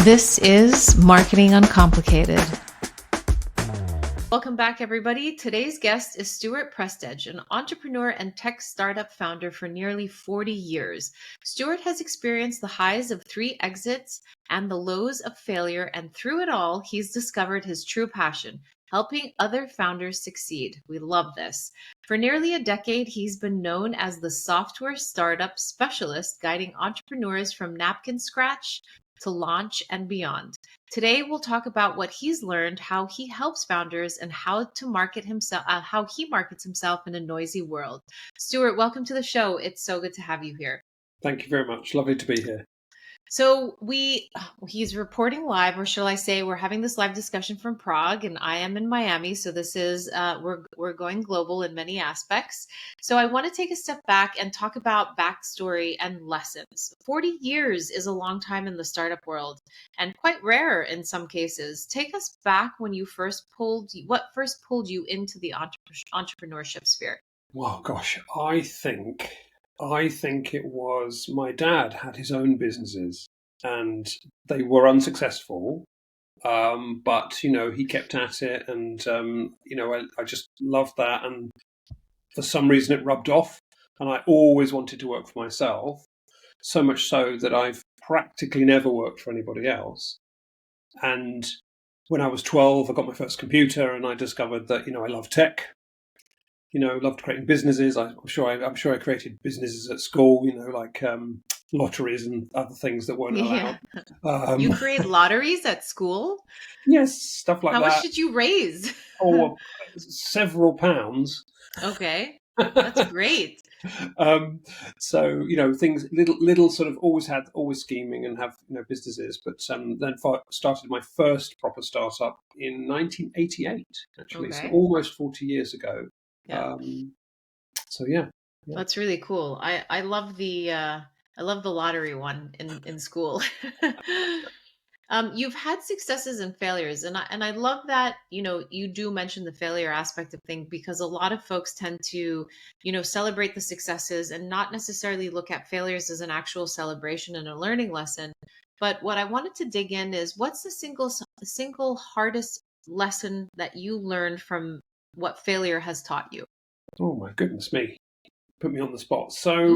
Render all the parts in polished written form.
This is Marketing Uncomplicated. Welcome back, everybody. Today's guest is Stuart Prestedge, an entrepreneur and tech startup founder for nearly 40 years. Stuart has experienced the highs of 3 exits and the lows of failure, and through it all, he's discovered his true passion, helping other founders succeed. We love this. For nearly a decade, he's been known as the software startup specialist, guiding entrepreneurs from napkin scratch to launch and beyond. Today, we'll talk about what he's learned, how he helps founders, and how to market himself, how he markets himself in a noisy world. Stuart, welcome to the show. It's so good to have you here. Thank you very much. Lovely to be here. So he's reporting live, or shall I say, we're having this live discussion from Prague, and I am in Miami. So this is we're going global in many aspects. So I want to take a step back and talk about backstory and lessons. 40 years is a long time in the startup world, and quite rare in some cases. Take us back when what first pulled you into the entrepreneurship sphere. Well, gosh, I think it was my dad had his own businesses and they were unsuccessful. But he kept at it, and I just loved that, and for some reason it rubbed off, and I always wanted to work for myself, so much so that I've practically never worked for anybody else. And when I was 12, I got my first computer, and I discovered that I love tech. Loved creating businesses. I'm sure I created businesses at school, like lotteries and other things that weren't allowed. You create lotteries at school? Yes, stuff like that. How much did you raise? Several pounds. Okay, that's great. So things little sort of always scheming and have businesses, but then started my first proper startup in 1988, actually. Okay. So almost 40 years ago. Yeah. So yeah. That's really cool. I love the lottery one in school. You've had successes and failures, and I love that you do mention the failure aspect of things, because a lot of folks tend to celebrate the successes and not necessarily look at failures as an actual celebration and a learning lesson. But what I wanted to dig in is, what's the single hardest lesson that you learned from what failure has taught you? Oh my goodness me, put me on the spot. So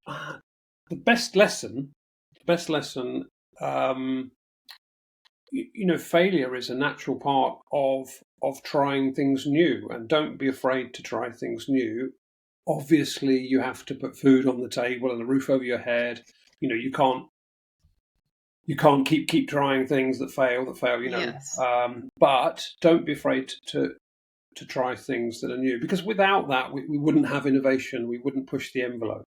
the best lesson, failure is a natural part of trying things new, and don't be afraid to try things new. Obviously, you have to put food on the table and a roof over your head. You can't keep trying things that fail. Yes. But don't be afraid to try things that are new, because without that, we wouldn't have innovation. We wouldn't push the envelope.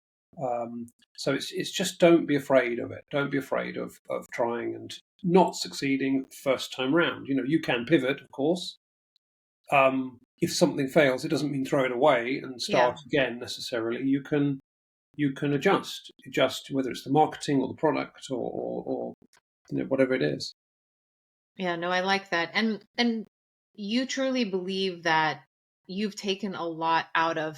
So it's just, don't be afraid of it. Don't be afraid of trying and not succeeding first time round. You can pivot, of course. If something fails, it doesn't mean throw it away and start again necessarily. You can adjust, whether it's the marketing or the product or whatever it is. Yeah, no, I like that. And you truly believe that you've taken a lot out of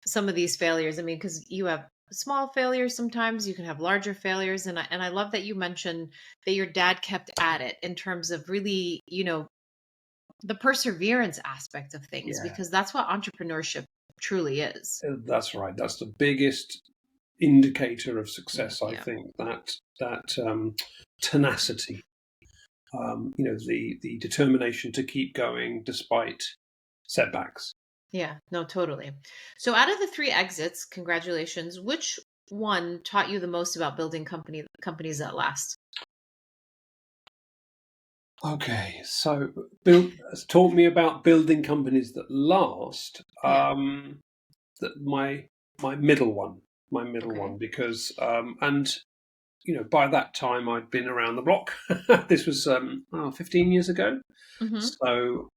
some of these failures. I mean, because you have small failures sometimes, you can have larger failures. And I love that you mentioned that your dad kept at it in terms of really, the perseverance aspect of things, because that's what entrepreneurship truly is. That's right. That's the biggest indicator of success, I think, that tenacity, the determination to keep going despite setbacks. Yeah, no, totally. So out of the 3 exits, congratulations, which one taught you the most about building companies that last? Okay, so taught me about building companies that last. That my middle one, because by that time I'd been around the block. This was 15 years ago. Mm-hmm. So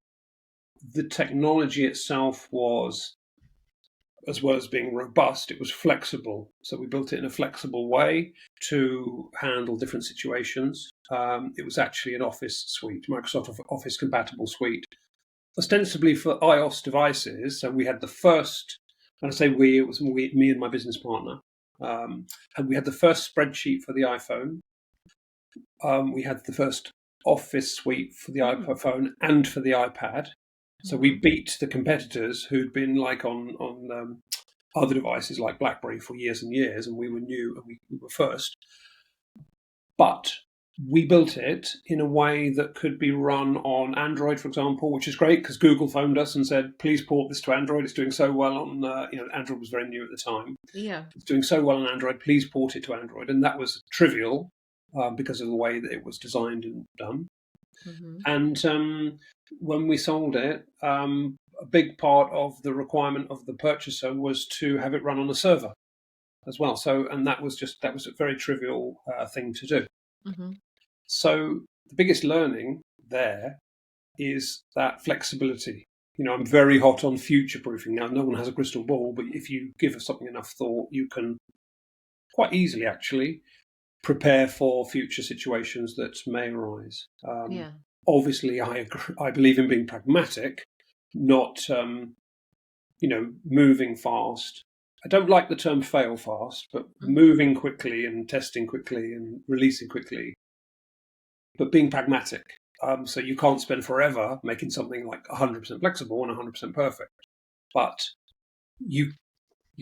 the technology itself was, as well as being robust, it was flexible. So we built it in a flexible way to handle different situations. It was actually an Office suite, Microsoft Office compatible suite, ostensibly for iOS devices. So we had the first, and I say we, it was me and my business partner. And we had the first spreadsheet for the iPhone. We had the first Office suite for the iPhone and for the iPad. So we beat the competitors who'd been like on other devices like BlackBerry for years and years, and we were new and we were first. But we built it in a way that could be run on Android, for example, which is great because Google phoned us and said, "Please port this to Android. It's doing so well on Android was very new at the time. Yeah. It's doing so well on Android. Please port it to Android." And that was trivial because of the way that it was designed and done. And when we sold it, a big part of the requirement of the purchaser was to have it run on a server as well. So, and that was a very trivial thing to do. So the biggest learning there is that flexibility. I'm very hot on future proofing. Now, no one has a crystal ball, but if you give something enough thought, you can quite easily actually prepare for future situations that may arise. Obviously, I believe in being pragmatic, not moving fast. I don't like the term fail fast, but moving quickly and testing quickly and releasing quickly, but being pragmatic. So you can't spend forever making something like 100% flexible and 100% perfect. But you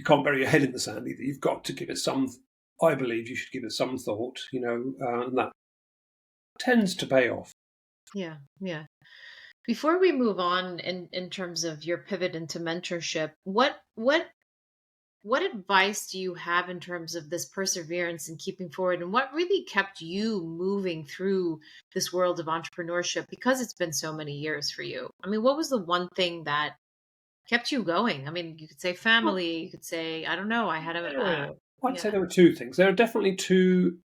can't bury your head in the sand either. You've got to give it I believe you should give it some thought, and that tends to pay off. Yeah, yeah. Before we move on in terms of your pivot into mentorship, what advice do you have in terms of this perseverance and keeping forward, and what really kept you moving through this world of entrepreneurship because it's been so many years for you? I mean, what was the one thing that kept you going? I mean, you could say family, you could say, I don't know, I had I'd say there were two things. There are definitely two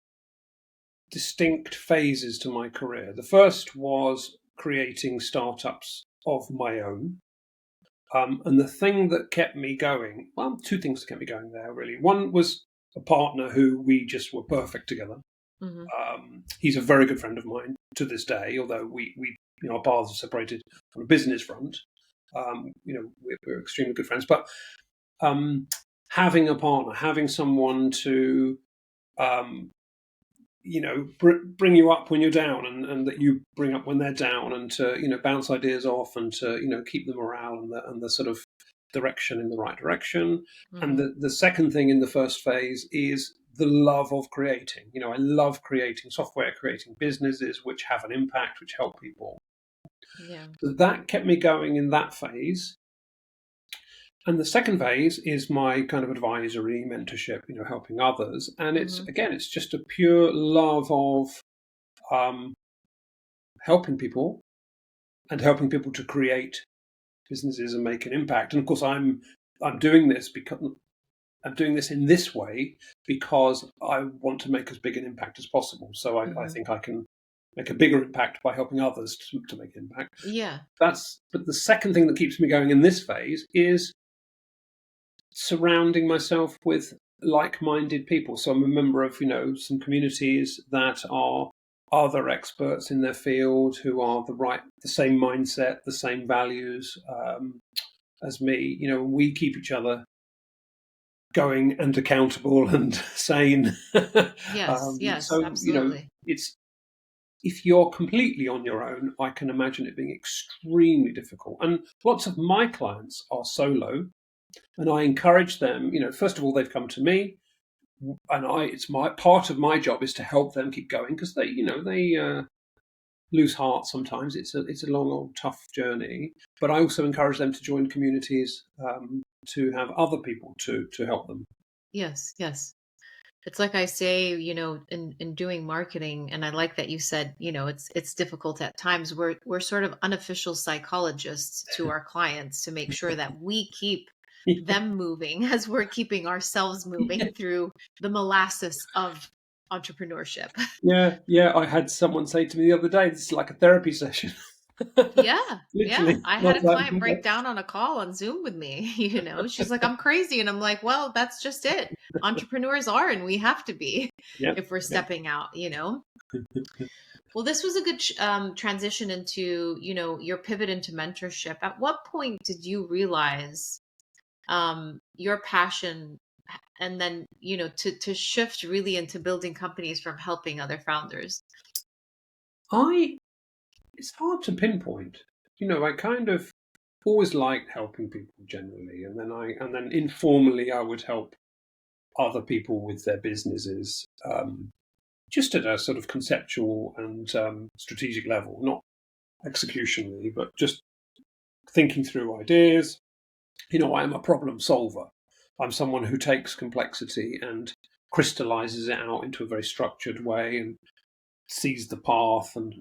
distinct phases to my career. The first was creating startups of my own. And the thing that kept me going, well, two things that kept me going there, really. One was a partner who we just were perfect together. He's a very good friend of mine to this day, although we our paths are separated on a business front. We're extremely good friends. But having a partner, having someone to bring you up when you're down and that you bring up when they're down, and to bounce ideas off and to keep the morale and the sort of direction in the right direction. And the second thing in the first phase is the love of creating. I love creating software, creating businesses which have an impact, which help people. So that kept me going in that phase. And the second phase is my kind of advisory mentorship, helping others. And it's just a pure love of helping people and helping people to create businesses and make an impact. And of course, I'm doing this because I'm doing this in this way because I want to make as big an impact as possible. So I think I can make a bigger impact by helping others to make an impact. Yeah. But the second thing that keeps me going in this phase is surrounding myself with like-minded people. So I'm a member of, some communities that are other experts in their field who are the same mindset, the same values as me. We keep each other going and accountable and sane. Yes, so, absolutely. If you're completely on your own, I can imagine it being extremely difficult. And lots of my clients are solo. And I encourage them, first of all, they've come to me, and it's my part of my job is to help them keep going because they lose heart sometimes. It's a long, old, tough journey. But I also encourage them to join communities to have other people to help them. Yes, yes. It's like I say, in doing marketing, and I like that you said, it's difficult at times. We're sort of unofficial psychologists to our clients to make sure that we keep them moving as we're keeping ourselves moving through the molasses of entrepreneurship. Yeah. I had someone say to me the other day, this is like a therapy session. Yeah. Literally. Yeah. I had a client break down on a call on Zoom with me, she's like, I'm crazy. And I'm like, well, that's just it. Entrepreneurs are, and we have to be if we're stepping out, Well, this was a good transition into, your pivot into mentorship. At what point did you realize your passion and then, to shift really into building companies from helping other founders? It's hard to pinpoint. I kind of always liked helping people generally, and then informally I would help other people with their businesses, just at a sort of conceptual and strategic level, not executionally, but just thinking through ideas. I am a problem solver. I'm someone who takes complexity and crystallizes it out into a very structured way and sees the path, and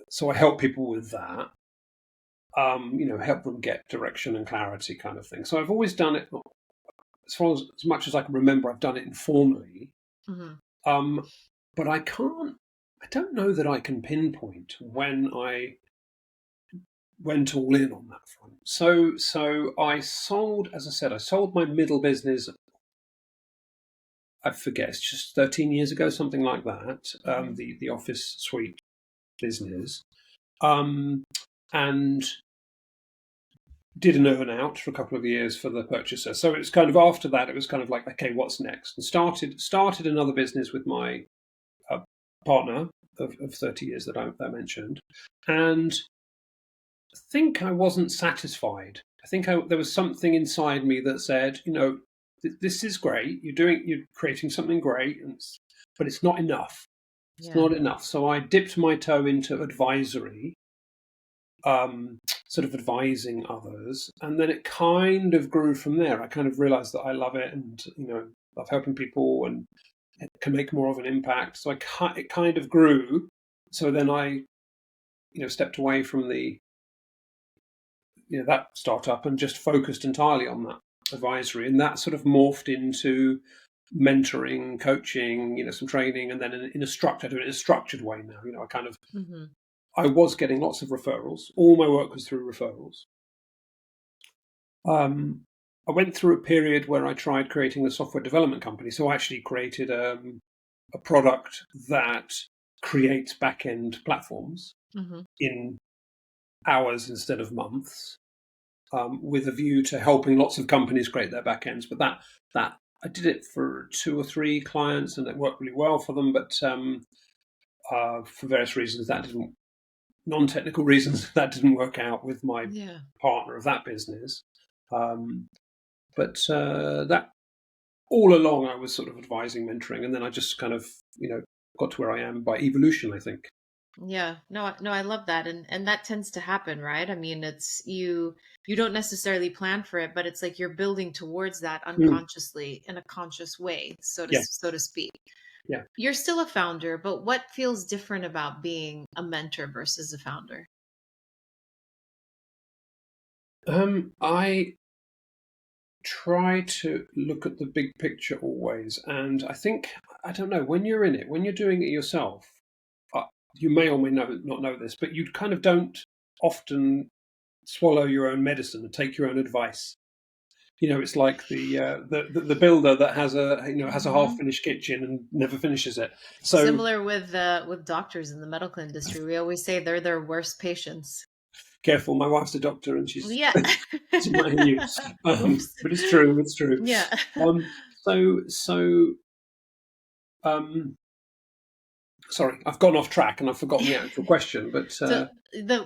so I help people with that. Help them get direction and clarity, kind of thing. So I've always done it, as much as I can remember. I've done it informally, but I don't know that I can pinpoint when I went all in on that front. So I sold, as I said, I sold my middle business. I forget, it's just 13 years ago, something like that. The office suite business, and did an earn out for a couple of years for the purchaser. So it was kind of after that, it was kind of like, okay, what's next? And started another business with my partner of 30 years that I mentioned, and I think I wasn't satisfied. I think there was something inside me that said, this is great. You're creating something great, but it's not enough. It's not enough. So I dipped my toe into advisory, sort of advising others, and then it kind of grew from there. I kind of realized that I love it, and love helping people, and it can make more of an impact. So it kind of grew. So then I, stepped away from that startup and just focused entirely on that advisory, and that sort of morphed into mentoring, coaching, some training, and then in a structured way now. I kind of I was getting lots of referrals. All my work was through referrals. I went through a period where I tried creating a software development company. So I actually created a product that creates back-end platforms in hours instead of months, with a view to helping lots of companies create their back-ends. But that I did it for 2 or 3 clients, and it worked really well for them. But for various reasons, non-technical reasons, that didn't work out with my partner of that business. But that all along I was sort of advising, mentoring, and then I just kind of, got to where I am by evolution, I think. Yeah, no, I love that. And that tends to happen, right? I mean, it's you don't necessarily plan for it, but it's like you're building towards that unconsciously in a conscious way, so to speak. Yeah. You're still a founder, but what feels different about being a mentor versus a founder? I try to look at the big picture always, and I think, I don't know, when you're in it, when you're doing it yourself, you may or may not know this, but you kind of don't often swallow your own medicine and take your own advice. It's like the builder that has a half finished kitchen and never finishes it. So similar with doctors in the medical industry, we always say they're their worst patients. Careful, my wife's a doctor, and she's admiring you. But it's true. It's true. Yeah. Sorry, I've gone off track and I've forgotten the actual question. But so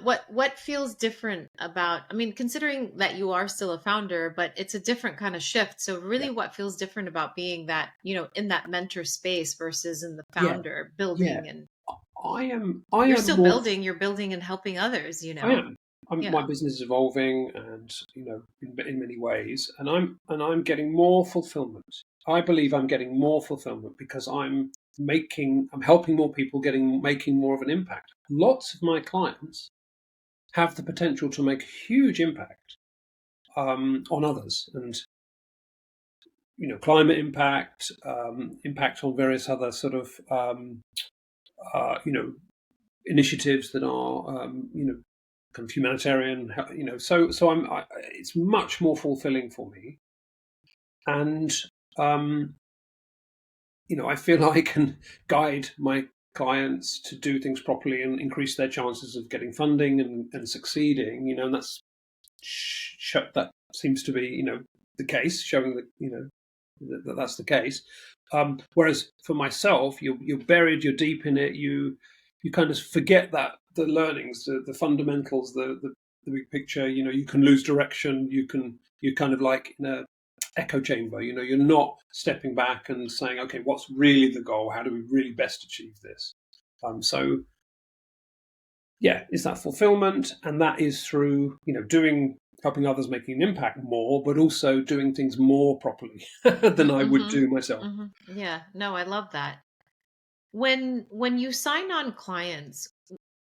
what feels different about? I mean, considering that you are still a founder, but it's a different kind of shift. So really, what feels different about being that in that mentor space versus in the founder building and you're still building. You're building and helping others. I am. My business is evolving, and in many ways, and I'm getting more fulfillment. I believe I'm getting more fulfillment because I'm helping more people, making more of an impact. Lots of my clients have the potential to make a huge impact on others, and climate impact, impact on various other sort of initiatives that are kind of humanitarian, so it's much more fulfilling for me, and I feel I can guide my clients to do things properly and increase their chances of getting funding and succeeding, and that seems to be the case, showing that that's the case. Whereas for myself, you're buried, you're deep in it. You kind of forget that the learnings, the fundamentals, the big picture. You can lose direction. You're kind of like in a echo chamber. You're not stepping back and saying, okay, what's really the goal? How do we really best achieve this? So yeah, is that fulfillment, and that is through helping others, making an impact more, but also doing things more properly than I would do myself. Yeah, no, I love that. When you sign on clients,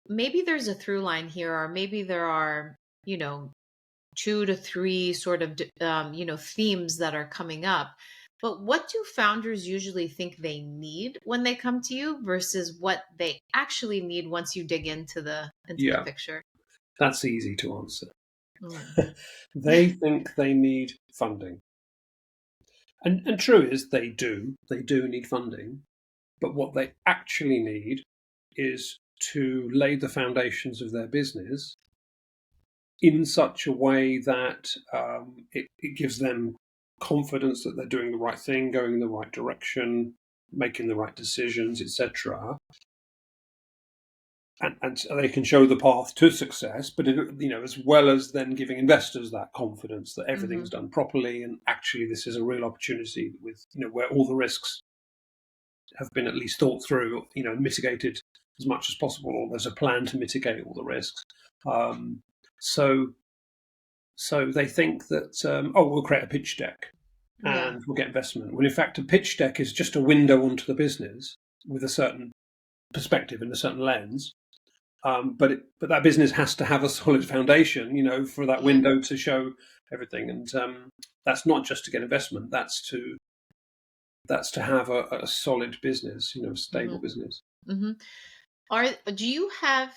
maybe there's a through line here, or maybe there are, you know, 2 to 3 sort of themes that are coming up. But what do founders usually think they need when they come to you versus what they actually need once you dig into the Yeah, picture? that's easy to answer. Mm. They think they need funding. And true is they do need funding, but what they actually need is to lay the foundations of their business in such a way that it gives them confidence that they're doing the right thing, going in the right direction, making the right decisions, etc. And so they can show the path to success, but as well as then giving investors that confidence that everything's done properly, and actually this is a real opportunity with where all the risks have been at least thought through, mitigated as much as possible, or there's a plan to mitigate all the risks. Um, so So they think that, we'll create a pitch deck Yeah. and we'll get investment. When in fact, a pitch deck is just a window onto the business with a certain perspective and a certain lens. But that business has to have a solid foundation, for that Yeah. window to show everything. And that's not just to get investment. That's to have a solid business, a stable hmm business. hmm Do you have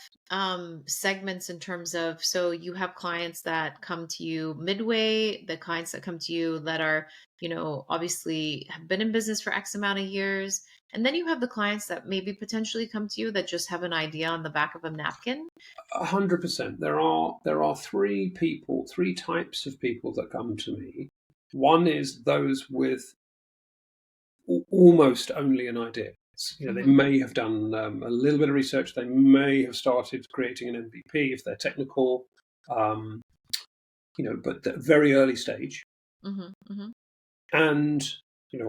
segments in terms of, so you have clients that come to you midway, the clients that come to you that are, obviously have been in business for X amount of years, and then you have the clients that maybe potentially come to you that just have an idea on the back of a napkin? 100%. There are three types of people that come to me. One is those with almost only an idea. They hmm may have done a little bit of research. They may have started creating an MVP if they're technical, um, but at a very early stage. hmm hmm And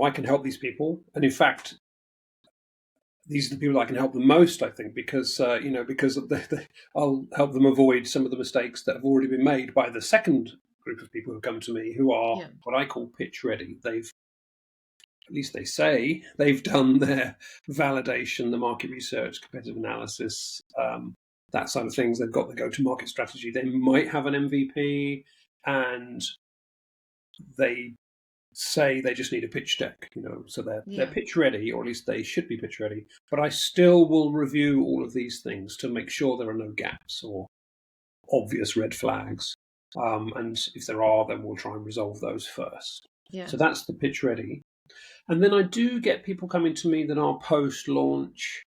I can help these people. And in fact, these are the people I can help the most, I think, because I'll help them avoid some of the mistakes that have already been made by the second group of people who come to me, who are Yeah. what I call pitch ready. At least they say they've done their validation, the market research, competitive analysis, that side of things. They've got the go-to-market strategy. They might have an MVP, and they say they just need a pitch deck. So they're Yeah. pitch ready, or at least they should be pitch ready. But I still will review all of these things to make sure there are no gaps or obvious red flags. And if there are, then we'll try and resolve those first. Yeah. So that's the pitch ready. And then I do get people coming to me that are post-launch,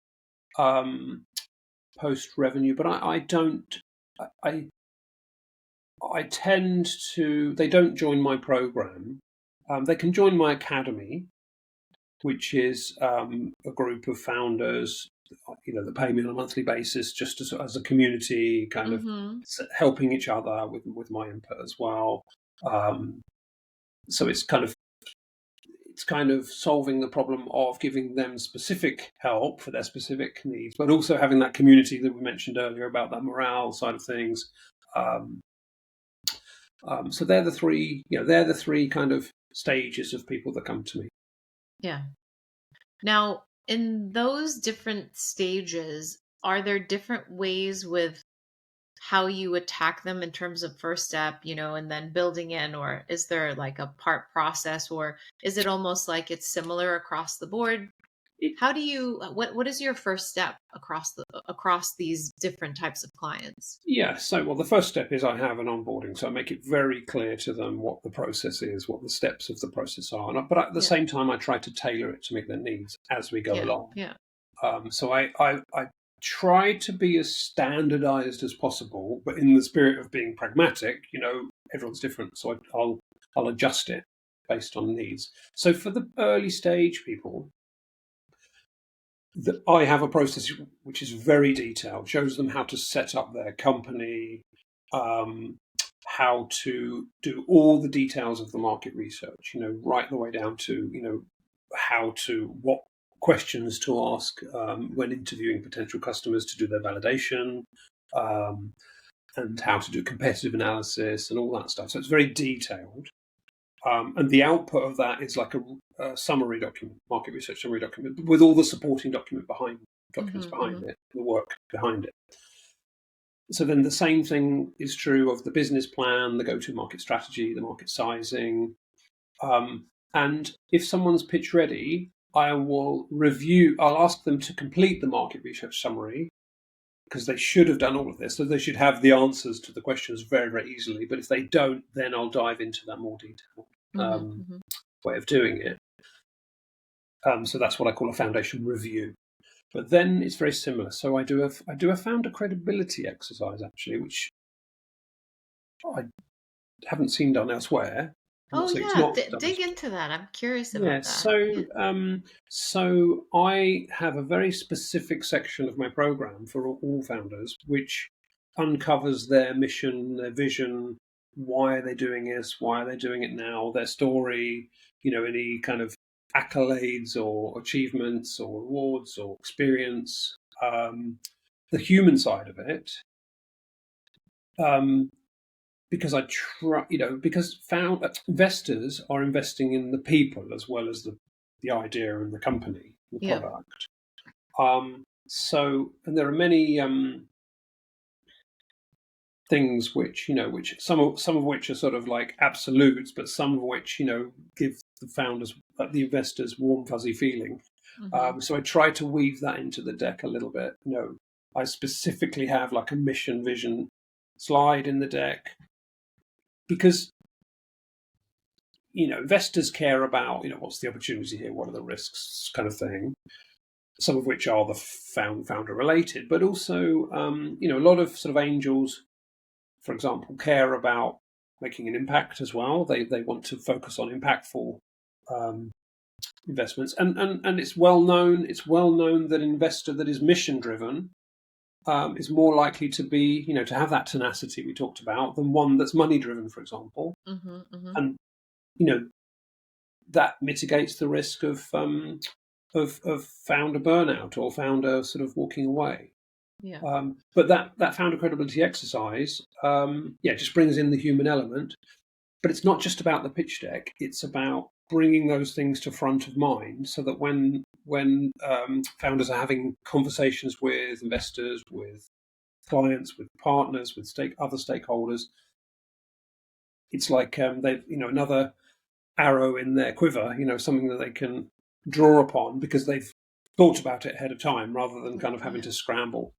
post-revenue, but I don't. I I tend to. They don't join my program. They can join my academy, which is a group of founders, that pay me on a monthly basis, just as a community, kind of hmm helping each other with my input as well. Um, so it's kind of solving the problem of giving them specific help for their specific needs, but also having that community that we mentioned earlier about that morale side of things. Um, so they're the three, they're the three kind of stages of people that come to me. Yeah. Now, in those different stages, are there different ways with how you attack them in terms of first step, and then building in, or is there like a part process, or is it almost like it's similar across the board? It, How do you what is your first step across these different types of clients? yeah. So, well, the first step is I have an onboarding, so I make it very clear to them what the process is, what the steps of the process are, but at the Yeah. same time, I try to tailor it to meet their needs as we go Yeah. along. Yeah. So I try to be as standardized as possible, but in the spirit of being pragmatic, everyone's different, so I'll adjust it. based on needs. So for the early stage people, I have a process which is very detailed, shows them how to set up their company, how to do all the details of the market research, right the way down to, what questions to ask when interviewing potential customers to do their validation, and how to do competitive analysis and all that stuff. So it's very detailed. And the output of that is like a summary document, market research summary document, with all the supporting documents behind it, the work behind it. So then the same thing is true of the business plan, the go-to-market strategy, the market sizing. And if someone's pitch ready, I'll ask them to complete the market research summary, because they should have done all of this. So they should have the answers to the questions very, very easily. But if they don't, then I'll dive into that more detailed way of doing it. So that's what I call a foundation review. But then it's very similar. So I do a founder credibility exercise, actually, which I haven't seen done elsewhere. Oh yeah, dig into that. I'm curious about that. So I have a very specific section of my program for all founders, which uncovers their mission, their vision, why are they doing this, why are they doing it now, their story, any kind of accolades or achievements or awards or experience, the human side of it. Because because investors are investing in the people as well as the idea and the company, the product. And there are many things which some of which are sort of like absolutes, but some of which give the founders, the investors, warm fuzzy feeling. So I try to weave that into the deck a little bit. I specifically have like a mission vision slide in the deck, because investors care about what's the opportunity here, what are the risks, kind of thing. Some of which are the founder related, but also a lot of sort of angels, for example, care about making an impact as well. They want to focus on impactful investments, and it's well known that an investor that is mission driven is more likely to be, to have that tenacity we talked about, than one that's money driven, for example. And that mitigates the risk of founder burnout or founder sort of walking away. But that founder credibility exercise, just brings in the human element. But it's not just about the pitch deck; it's about bringing those things to front of mind, so that when founders are having conversations with investors, with clients, with partners, with other stakeholders, it's like they've another arrow in their quiver, something that they can draw upon because they've thought about it ahead of time, rather than kind of having to scramble.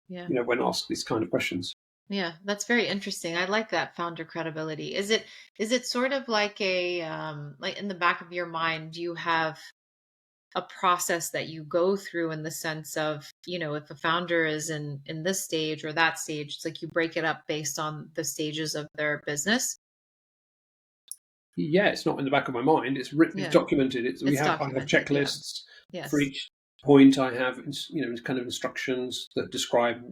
When asked these kind of questions. Yeah, that's very interesting. I like that founder credibility. Is it sort of like a like in the back of your mind, you have a process that you go through, in the sense of, if a founder is in this stage or that stage, it's like you break it up based on the stages of their business? Yeah, it's not in the back of my mind. It's written, it's documented. I have checklists for each point. I have kind of instructions that describe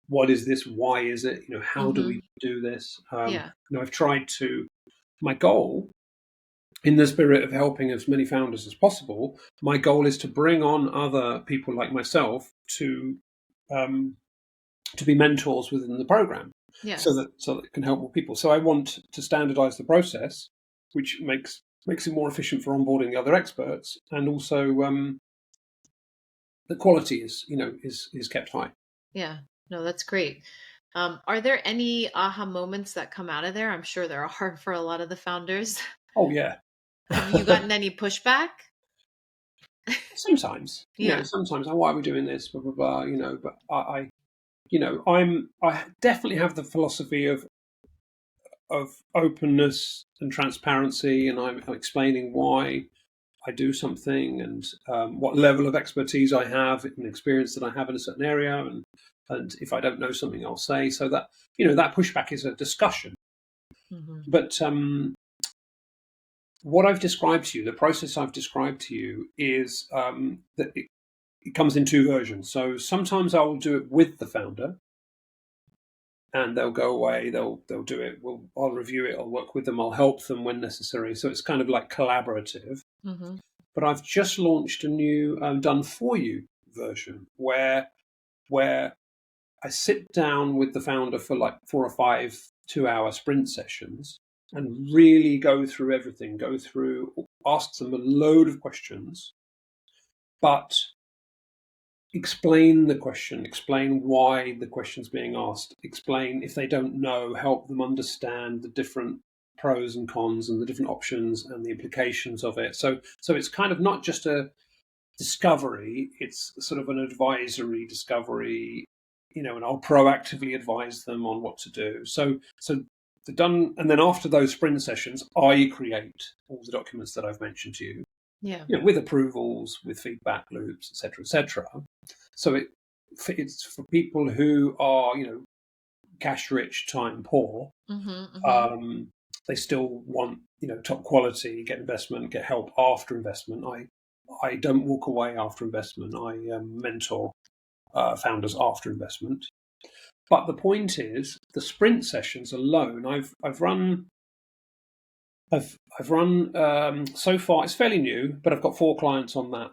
what is this, why is it, how do we do this. I've tried to. My goal, in the spirit of helping as many founders as possible, my goal is to bring on other people like myself to be mentors within the program, so that it can help more people. So I want to standardize the process, which makes it more efficient for onboarding the other experts, and also the quality is kept high. Yeah, no, that's great. Are there any aha moments that come out of there? I'm sure there are for a lot of the founders. Oh yeah. Have you gotten any pushback? Sometimes, sometimes, why are we doing this? Blah blah blah. But I definitely have the philosophy of openness and transparency, and I'm explaining why I do something, and what level of expertise I have and experience that I have in a certain area, and if I don't know something, I'll say, so that that pushback is a discussion. But what I've described to you, the process I've described to you, is that it comes in two versions. So sometimes I will do it with the founder, and they'll go away. They'll do it. I'll review it. I'll work with them. I'll help them when necessary. So it's kind of like collaborative. Mm-hmm. But I've just launched a new done for you version where I sit down with the founder for like 4 or 5 2-hour sprint sessions and really go through everything. Ask them a load of questions, but explain the question, explain why the question's being asked, explain if they don't know, help them understand the different pros and cons and the different options and the implications of it. So it's kind of not just a discovery, it's sort of an advisory discovery, and I'll proactively advise them on what to do. So they're done, and then after those sprint sessions, I create all the documents that I've mentioned to you. Yeah. With approvals, with feedback loops, etc., etc. So it's for people who are, cash rich, time poor. Mm-hmm, mm-hmm. They still want, top quality, get investment, get help after investment. I don't walk away after investment. I mentor founders after investment. But the point is, the sprint sessions alone, I've run so far. It's fairly new, but I've got 4 clients on that.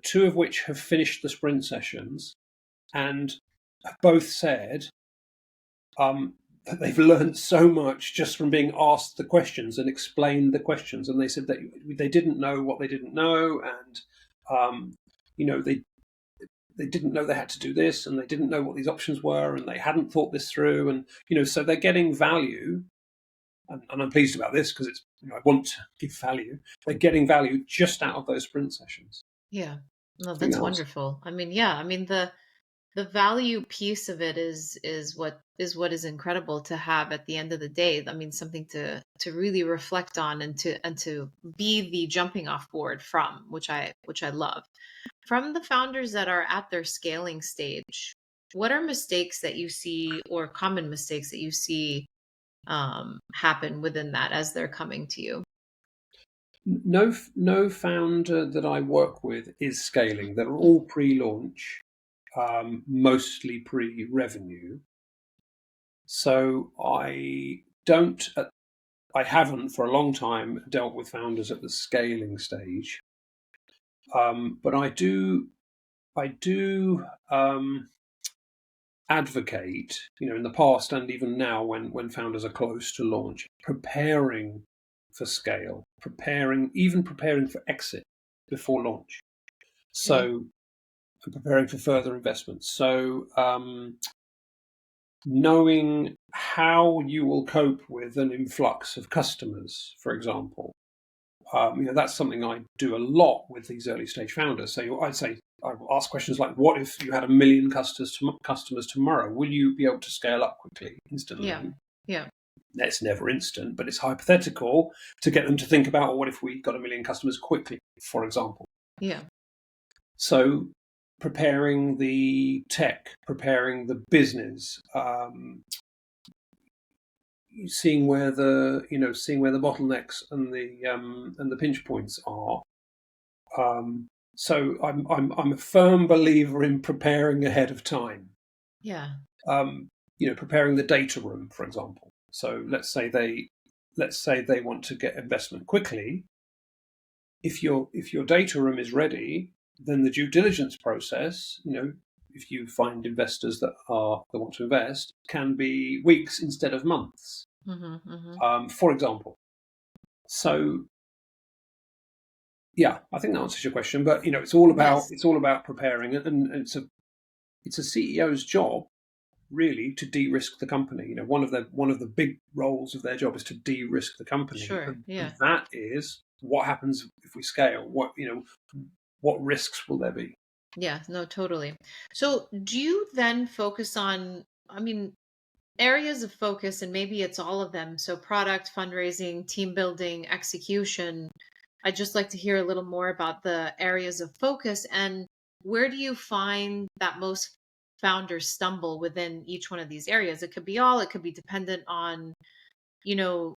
2 of which have finished the sprint sessions, and have both said that they've learned so much just from being asked the questions and explained the questions. And they said that they didn't know what they didn't know, and they didn't know they had to do this, and they didn't know what these options were, and they hadn't thought this through, and so they're getting value. And I'm pleased about this because it's I want to give value. They're getting value just out of those sprint sessions. Yeah. No, that's wonderful. I mean, yeah, I mean the value piece of it is what is incredible to have at the end of the day. I mean, something to really reflect on and to be the jumping off board from, which I love. From the founders that are at their scaling stage, what are mistakes that you see, or common mistakes that you see happen within that as they're coming to you? No founder that I work with is scaling. They're all pre-launch, mostly pre-revenue. So I haven't for a long time dealt with founders at the scaling stage, but I do advocate, in the past and even now, when founders are close to launch, preparing for scale, preparing for exit before launch. So preparing for further investments. So knowing how you will cope with an influx of customers, for example. That's something I do a lot with these early stage founders. So I'd say I will ask questions like, "What if you had 1 million customers tomorrow? Will you be able to scale up quickly, instantly?" Yeah. It's never instant, but it's hypothetical to get them to think about, what if we got 1 million customers quickly, for example. Yeah. So preparing the tech, preparing the business, seeing where the bottlenecks and the pinch points are. So I'm a firm believer in preparing ahead of time. Yeah. Preparing the data room, for example. So let's say they want to get investment quickly. If your data room is ready, then the due diligence process, if you find investors that want to invest, can be weeks instead of months. Mm-hmm, mm-hmm. For example. So yeah, I think that answers your question. But it's all about preparing, and it's a CEO's job really to de-risk the company. One of the big roles of their job is to de-risk the company. Sure. And that is what happens if we scale. What risks will there be? Yeah, no, totally. So do you then focus on, I mean, areas of focus, and maybe it's all of them. So product, fundraising, team building, execution. I'd just like to hear a little more about the areas of focus, and where do you find that most founders stumble within each one of these areas? It could be all, it could be dependent on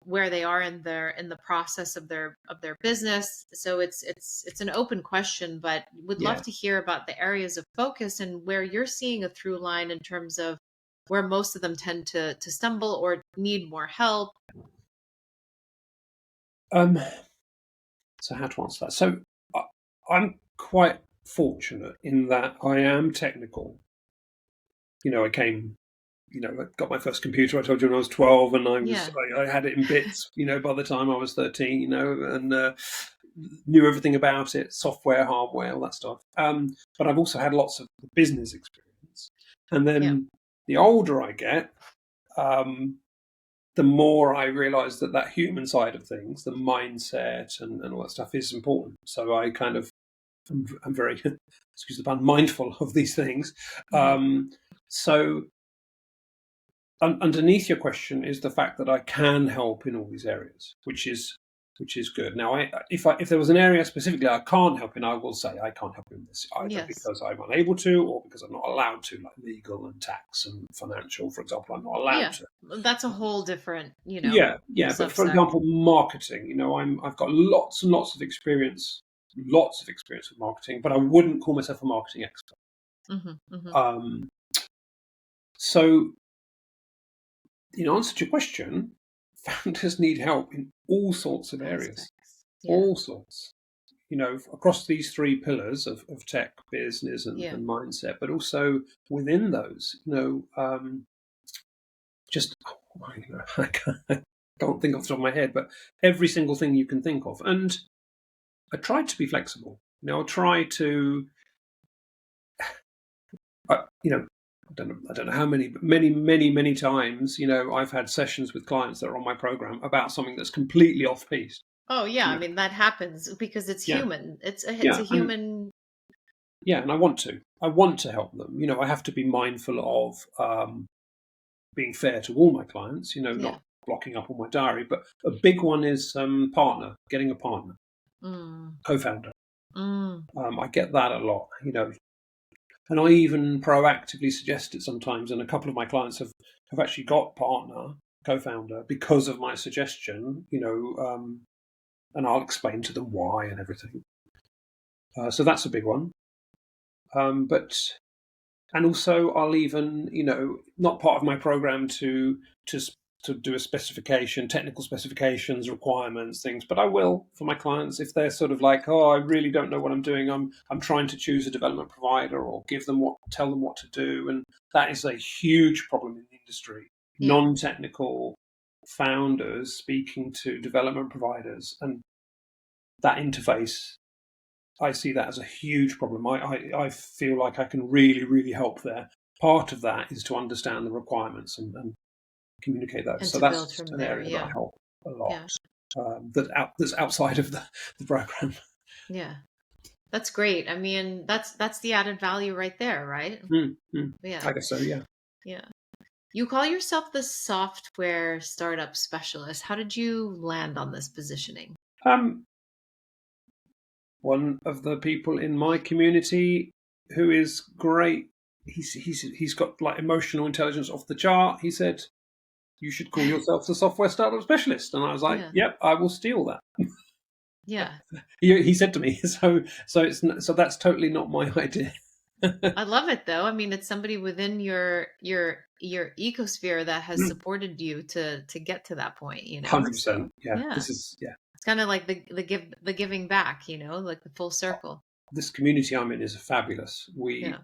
where they are in the process of their business. So it's an open question, but would love Yeah. to hear about the areas of focus and where you're seeing a through line in terms of where most of them tend to stumble or need more help. So how to answer that? So I'm quite fortunate in that I am technical. I came, I got my first computer, I told you, when I was 12, and Yeah. I had it in bits, by the time I was 13, and knew everything about it, software, hardware, all that stuff. But I've also had lots of business experience. And Yeah. then the older I get, the more I realise that human side of things, the mindset and all that stuff is important. So I kind of, I'm very, excuse the pun, mindful of these things. Mm-hmm. So underneath your question is the fact that I can help in all these areas, which is good. Now, if there was an area specifically I can't help in, I will say I can't help in this, either Yes. because I'm unable to or because I'm not allowed to, like legal and tax and financial, for example. I'm not allowed Yeah. to. That's a whole different, Yeah. But for subset. example, marketing. I've got lots and lots of experience, with marketing, but I wouldn't call myself a marketing expert. Mm-hmm. Mm-hmm. Um, so, in answer to your question, founders need help in all sorts of areas, Aspects. Yeah. all sorts. Across these three pillars of tech, business, Yeah. and mindset, but also within those, just I can't think off the top of my head, but every single thing you can think of. And I try to be flexible. I try to, I don't know how many, but many, many, many times, I've had sessions with clients that are on my program about something that's completely off piece. Oh yeah, You I know, mean that happens because it's yeah, human. It's a yeah, and human. yeah, and I want to help them. I have to be mindful of being fair to all my clients. Yeah. Not blocking up all my diary. But a big one is getting a partner, Mm, co-founder. mm, I get that a lot. And I even proactively suggest it sometimes. And a couple of my clients have actually got partner, co-founder, because of my suggestion. And I'll explain to them why and everything. So that's a big one. But and also I'll even, not part of my program to to do a specification, technical specifications, requirements, things, but I will for my clients if they're sort of like, oh, I really don't know what I'm doing. I'm trying to choose a development provider or tell them what to do, and that is a huge problem in the industry. yeah. Non-technical founders speaking to development providers, and that interface, I see that as a huge problem. I feel like I can really, really help there. Part of that is to understand the requirements and communicate those. And So to build that's from an there. area that I Yeah. help a lot. Yeah. That's outside of the program. Yeah. That's great. I mean, that's the added value right there, right? I Yeah. guess so. Yeah. Yeah. You call yourself the software startup specialist. How did you land on this positioning? Um, One of the people in my community who is great. He's got like emotional intelligence off the chart. He said, "You should call yourself the software startup specialist," and I was like, Yeah. "Yep, I will steal that." Yeah. He said to me, so that's totally not my idea. I love it though. I mean, it's somebody within your ecosphere that has supported you to get to that point, 100%. So, Yeah, yeah. this is It's kind of like the giving back, like the full circle. this community I'm in is fabulous. Yeah.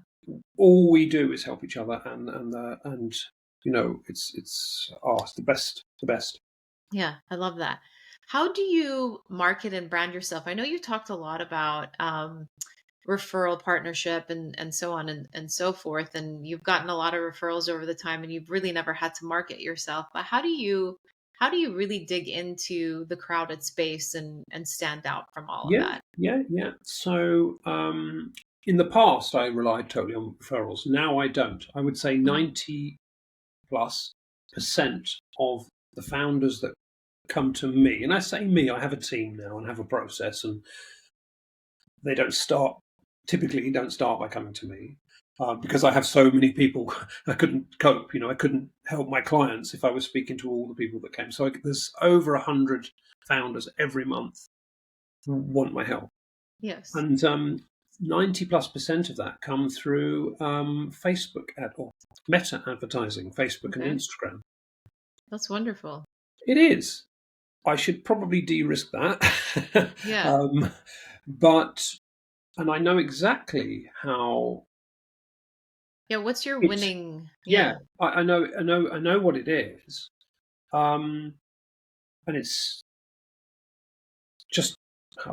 All we do is help each other, and it's the best, the best. Yeah, I love that. How do you market and brand yourself? I know you talked a lot about referral partnership and so on and so forth, and you've gotten a lot of referrals over the time, and you've really never had to market yourself. But how do you really dig into the crowded space and stand out from all of Yeah, that? yeah. So in the past, I relied totally on referrals. Now I don't. I would say Hmm. 90+% of the founders that come to me, and I say me, I have a team now and have a process, and they typically don't start by coming to me. because I have so many people, I couldn't cope. I couldn't help my clients if I was speaking to all the people that came. So there's over 100 founders every month who want my help, Yes. and 90+% of that come through Facebook or Meta advertising, Facebook and Okay. Instagram. That's wonderful. It is. I should probably de-risk that, Yeah. but and I know exactly how. Yeah. What's your It's winning? yeah. Yeah. I know what it is, and it's just I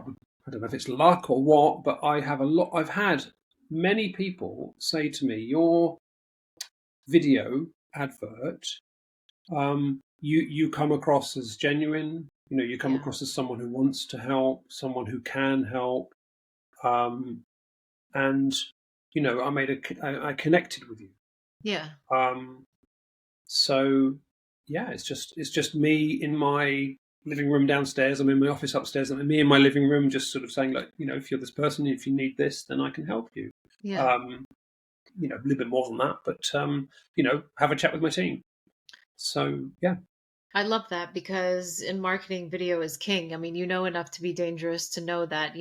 don't know if it's luck or what, but I've had many people say to me, "Your video advert, you come across as genuine. You come Yeah. across as someone who wants to help, someone who can help, um, and I connected with you." Yeah. Um, So yeah, it's just me in my living room downstairs. I'm in my office upstairs, and me in my living room, just sort of saying, like, if you're this person, if you need this, then I can help you. Yeah. Um, a little bit more than that, but have a chat with my team. So yeah. I love that because in marketing, video is king. I mean, you know enough to be dangerous to know that,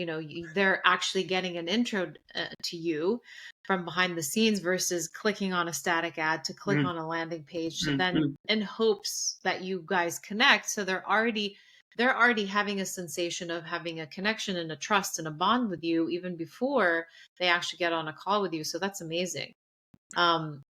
they're actually getting an intro to you from behind the scenes versus clicking on a static ad to click Mm, on a landing page to mm, then mm, in hopes that you guys connect. So they're already having a sensation of having a connection and a trust and a bond with you even before they actually get on a call with you. So that's amazing.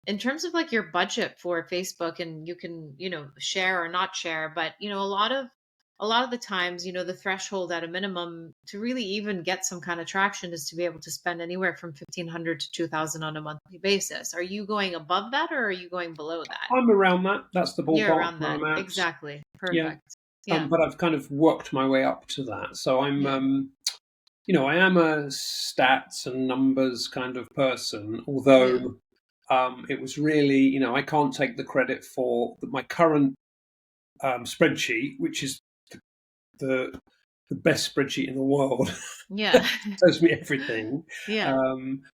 In terms of like your budget for Facebook, and you can, share or not share, but a lot of the times, the threshold at a minimum to really even get some kind of traction is to be able to spend anywhere from 1,500 to 2,000 on a monthly basis. Are you going above that or are you going below that? I'm around that. That's the You're ballpark around where that. I'm at. Exactly. Yeah. Perfect. Yeah. But I've kind of worked my way up to that. So I'm, Yeah. I am a stats and numbers kind of person, Yeah. although it was really, I can't take the credit for my current spreadsheet, which is the the best spreadsheet in the world. Yeah. Tells me everything, Yeah.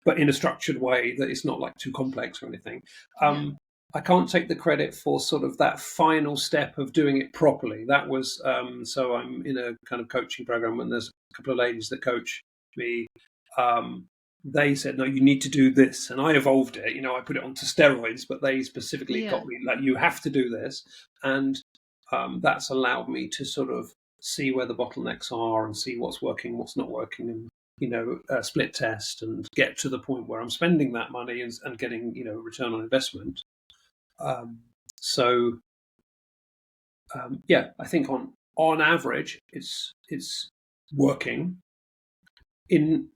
but in a structured way that it's not like too complex or anything. Yeah. I can't take the credit for sort of that final step of doing it properly. That was so I'm in a kind of coaching program, and there's a couple of ladies that coach me. Um, they said, no, you need to do this, and I evolved it. I put it onto steroids, but they specifically Yeah. got me like, you have to do this, and that's allowed me to sort of see where the bottlenecks are and see what's working, what's not working, and split test and get to the point where I'm spending that money and getting return on investment. Um, so yeah, I think on average, it's working in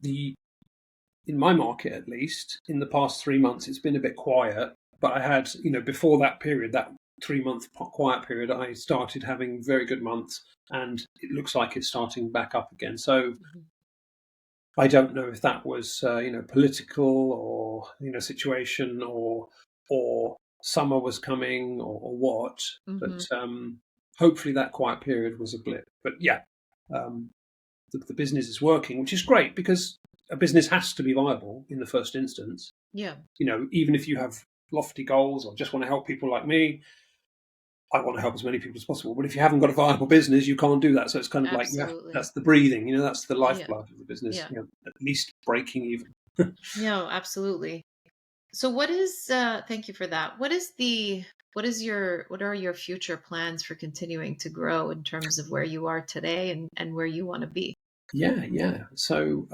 my market, at least. In the past 3 months, it's been a bit quiet, but I had before that period, that 3 month quiet period, I started having very good months, and it looks like it's starting back up again. So Mhm. I don't know if that was political or situation, or summer was coming, or what, but Mhm. hopefully that quiet period was a blip. But yeah, um, the business is working, which is great because a business has to be viable in the first instance. Yeah. Even if you have lofty goals or just want to help people like me, I want to help as many people as possible. But if you haven't got a viable business, you can't do that. So it's kind of like, yeah, Absolutely. that's the breathing. That's the Yeah. lifeblood of the business. Yeah. At least breaking even. No, absolutely. So thank you for that. What are your future plans for continuing to grow in terms of where you are today and where you want to be? Yeah, yeah. So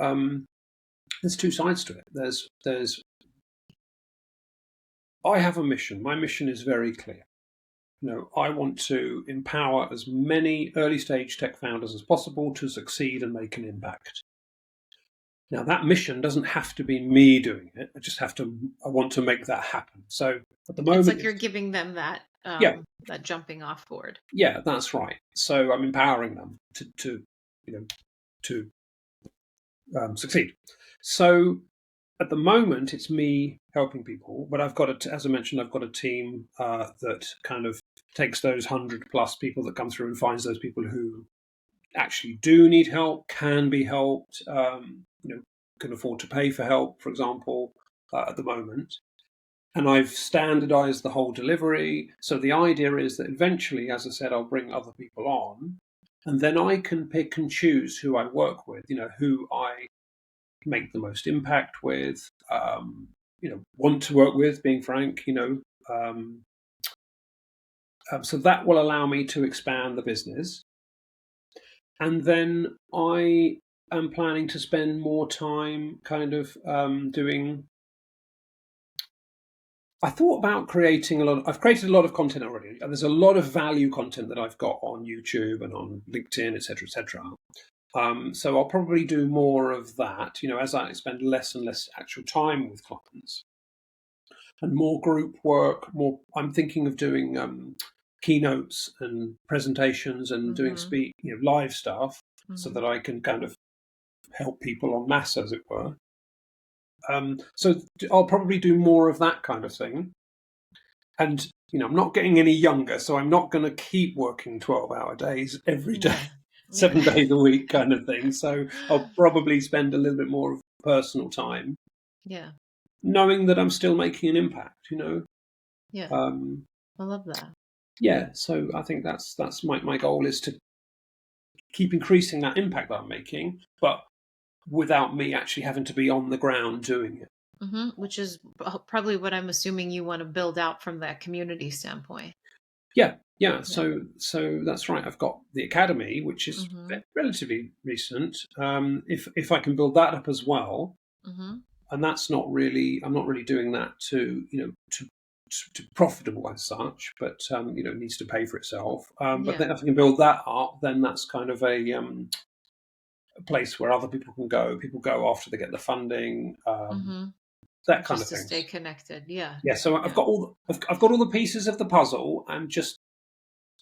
there's two sides to it. There's I have a mission. My mission is very clear. I want to empower as many early stage tech founders as possible to succeed and make an impact. Now, that mission doesn't have to be me doing it. I want to make that happen. So at the It's moment, like you're giving them that yeah, that jumping off board. yeah, that's right. So I'm empowering them to you know, to succeed. So at the moment, it's me helping people, but as I mentioned, I've got a team that kind of takes those 100+ people that come through and finds those people who actually do need help, can be helped, can afford to pay for help, for example. at the moment. And I've standardized the whole delivery. So the idea is that eventually, as I said, I'll bring other people on, and then I can pick and choose who I work with, who I make the most impact with, want to work with, being frank, so that will allow me to expand the business. And then I am planning to spend more time kind of doing. I thought about creating I've created a lot of content already, and there's a lot of value content that I've got on YouTube and on LinkedIn, etc., etc. So I'll probably do more of that, as I spend less and less actual time with clients, and more group work. I'm thinking of doing keynotes and presentations and doing live stuff, so that I can kind of help people en masse, as it were. So I'll probably do more of that kind of thing. And, I'm not getting any younger, so I'm not going to keep working 12-hour days every day, 7 days a week kind of thing. So I'll probably spend a little bit more of personal time. Yeah. Knowing that I'm still making an impact, Yeah. I love that. Yeah. So I think that's my goal, is to keep increasing that impact that I'm making, but without me actually having to be on the ground doing it. Which is probably what I'm assuming you want to build out from that community standpoint. Yeah. So that's right. I've got the academy, which is relatively recent. If I can build that up as well, and that's not really, I'm not really doing that to profitable as such, but it needs to pay for itself. But then if I can build that up, then that's kind of a place where other people can go. People go after they get the funding. That kind of thing. Just to stay connected, yeah. So I've got all the pieces of the puzzle. I'm just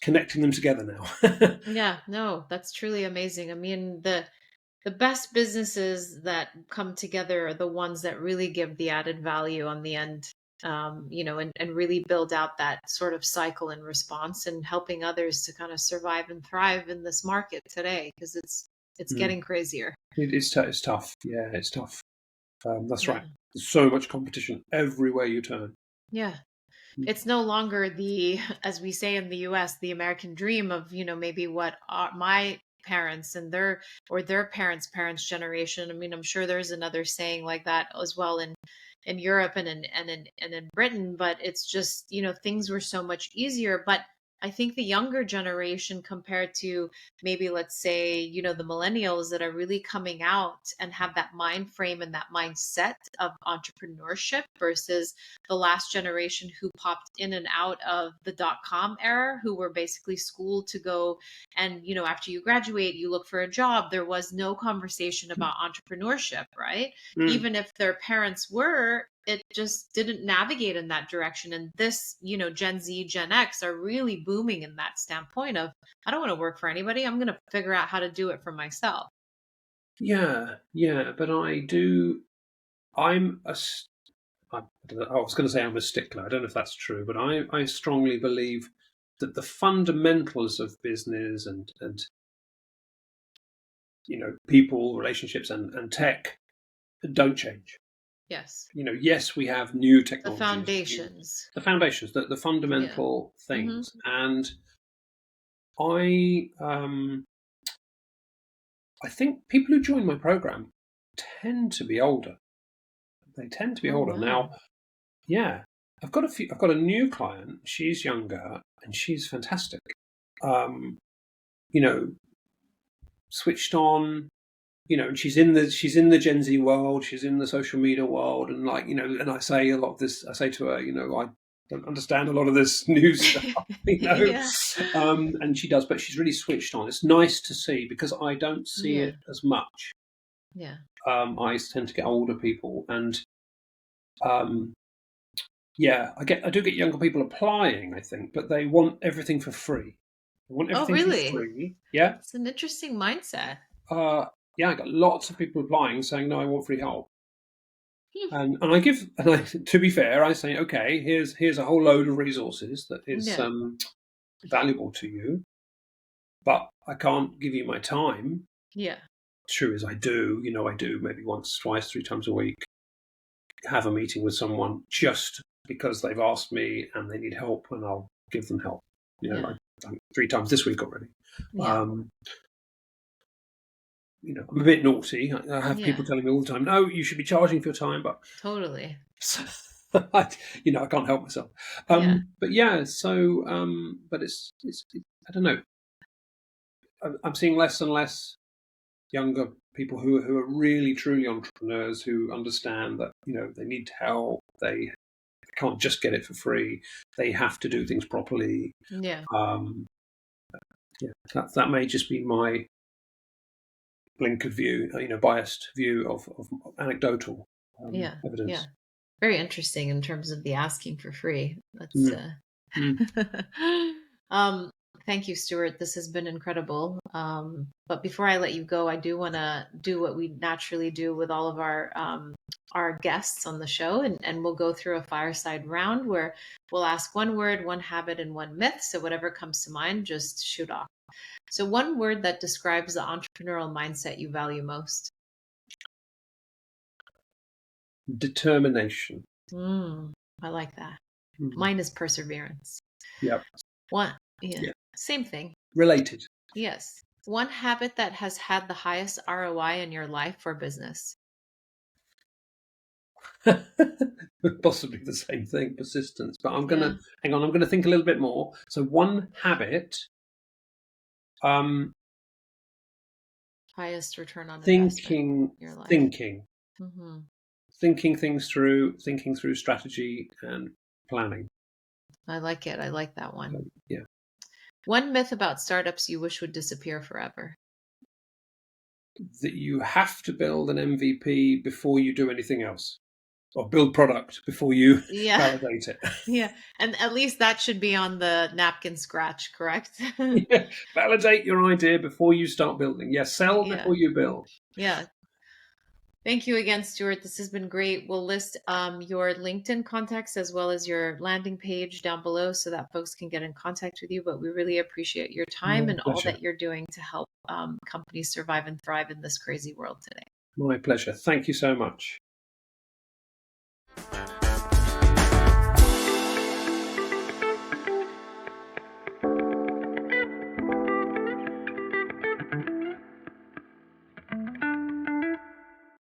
connecting them together now. Yeah, no, that's truly amazing. I mean, the best businesses that come together are the ones that really give the added value on the end, and really build out that sort of cycle and response, and helping others to kind of survive and thrive in this market today, because it's getting crazier. It's tough. Yeah, it's tough. That's right. There's so much competition everywhere you turn. Yeah. It's no longer as we say in the US, the American dream of, maybe what my parents and their parents' generation. I mean, I'm sure there's another saying like that as well in Europe and in Britain, but it's just, things were so much easier. But I think the younger generation, compared to maybe, let's say, the millennials that are really coming out and have that mind frame and that mindset of entrepreneurship, versus the last generation who popped in and out of the .com era, who were basically schooled to go and, after you graduate, you look for a job. There was no conversation about entrepreneurship, right? Even if their parents were, it just didn't navigate in that direction. And this, Gen Z, Gen X are really booming in that standpoint of, I don't want to work for anybody. I'm going to figure out how to do it for myself. Yeah. But I was going to say I'm a stickler. I don't know if that's true, but I strongly believe that the fundamentals of business and people, relationships, and tech don't change. Yes. Yes, we have new technologies. The foundations. The fundamental things. And I think people who join my program tend to be older. They tend to be older. Wow. Now, I've got a new client. She's younger and she's fantastic. Switched on. And she's in the Gen Z world. She's in the social media world, and and I say a lot of this. I say to her, I don't understand a lot of this new stuff, and she does, but she's really switched on. It's nice to see, because I don't see it as much. Yeah. I tend to get older people, and I do get younger people applying, I think, but they want everything for free. They want everything for free. Yeah, it's an interesting mindset. I got lots of people applying saying, no, I want free help. And to be fair, I say, okay, here's a whole load of resources that is valuable to you, but I can't give you my time. Yeah. True as I do, I do maybe once, twice, 3 times a week. have a meeting with someone just because they've asked me and they need help, and I'll give them help. I've done it 3 times this week already. I'm a bit naughty. I have people telling me all the time, "No, you should be charging for your time," but totally. I can't help myself. But it's I don't know. I'm seeing less and less younger people who are really truly entrepreneurs, who understand that they need help. They can't just get it for free. They have to do things properly. That may just be my blinkered view, biased view of anecdotal evidence. Very interesting in terms of the asking for free. That's thank you, Stuart. This has been incredible. But before I let you go, I do want to do what we naturally do with all of our guests on the show, and we'll go through a fireside round where we'll ask one word, one habit, and one myth. So whatever comes to mind, just shoot off. So one word that describes the entrepreneurial mindset you value most. Determination. I like that. Mine is perseverance. Yep. Same thing. Related. Yes. One habit that has had the highest ROI in your life or business. Possibly the same thing, persistence. But I'm gonna hang on. I'm gonna think a little bit more. So one habit. Highest return on investment in your life. Thinking things through, thinking through strategy and planning. I like it. I like that one. Yeah. One myth about startups you wish would disappear forever. That you have to build an MVP before you do anything else, or build product before you validate it. Yeah, and at least that should be on the napkin scratch, correct? Validate your idea before you start building. Sell before you build. Thank you again, Stuart. This has been great. We'll list your LinkedIn contacts as well as your landing page down below so that folks can get in contact with you. But we really appreciate your time and all that you're doing to help companies survive and thrive in this crazy world today. My pleasure. Thank you so much.